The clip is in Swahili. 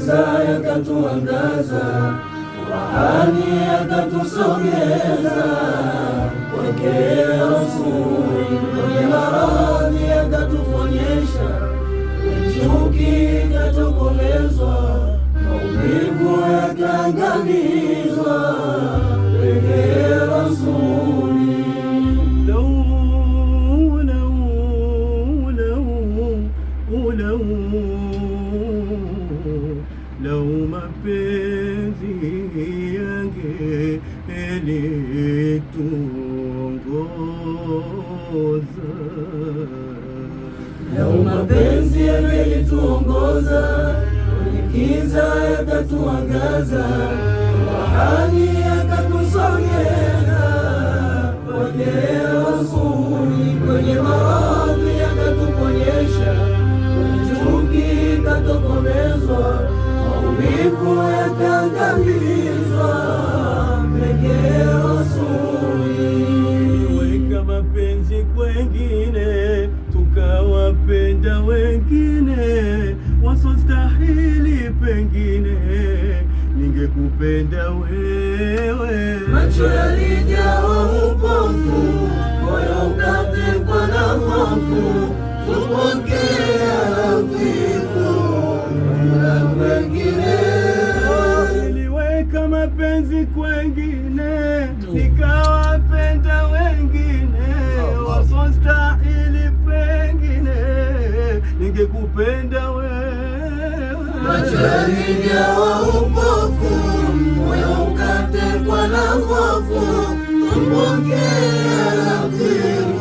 giza yakatuangaza, furahani yakatusogeza, kwake Rasuli kwenye maradhi yakatuponyesha, chuki ikatokomezwa, maumivu yakaangamizwa, kwake Rasuli. Lau mapenzi yangelituongoza, lau mapenzi yangelituongoza, kwenye giza yakatuangaza, furahani yakatusogeza, kwake Rasuli kwenye maradhi yakatuponyesha, chuki ikatokomezwa, maumivu yakaangamizwa, kwake Rasuli. weka mapenzi kwengine, tukawapenda wengine wasostahili, pengine ningekupenda wewe. Macho yalijawa upofu, moyo ukatekwa na hofu, kupokea vifo na wengine. Niliweka mapenzi kwengine, nikawapenda wengine wasostahili, pengine ningekupenda wewe. Macho yalijawa upofu, moyo ukatekwa na hofu, kupokea vifo